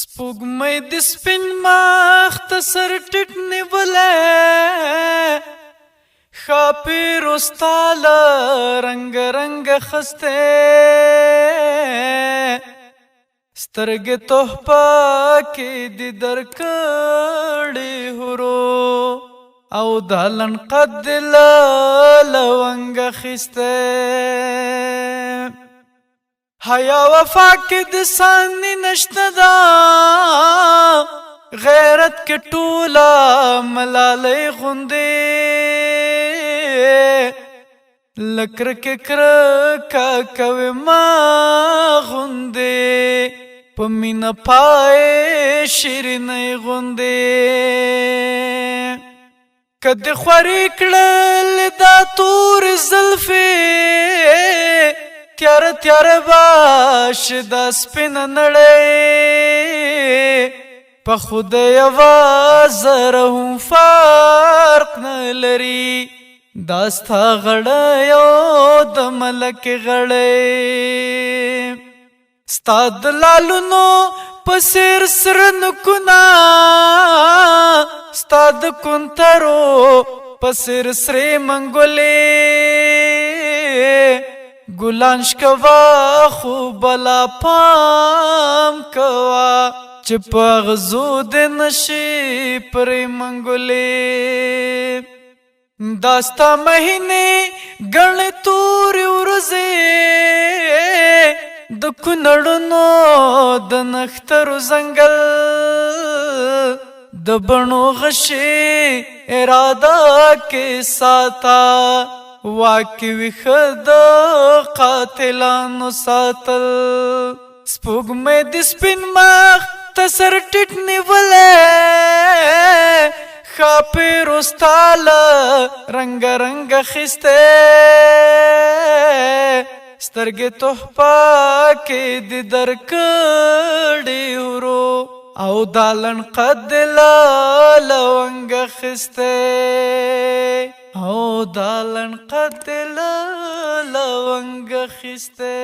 سپوږمۍ د سپین مخ ته سر ټیټ نیولی ښاپیرو ستا له رنګه رنګه خستی سترګې تحفه کې دې درکړې هورو او دا لنقد دې له لونګ اخیستی حیا وفا کې د ثاني نشته دا غیرت کې ټوله ملالۍ غوندې لکر کې کرکه کوي ما غوندې په مینه پای شیرینۍ غوندې که دې خوارې کړل دا تورې زلفې تیاره تیاره باش دا سپینه نړۍ په خدای یوه ذره هم فرق نه لري دا ستا غړی او د ملکې غړی ستا د لالونو په څېر سره نکونه ستا د کونترو په څېر سرې منګولې ګلان شکوه خو بلا پام کوه چې په اغزو دې نشي پرې منګولې دا ستا مهینې ګڼې تورې ورځې د کونړونو د نښترو ځنګل د بڼو غشي اراده کې ساته واکې ویښه د قاتلانو ساتل سپوږمۍ د سپین مخ ته سر ټیټ نیولی ښاپیرو ستا له رنګه رنګه اخیستی سترګې تحفه کې دې درکړې ورو او دا لنقد دې له لونګ اخیستی او دا لنقد دې له لونګ اخیستی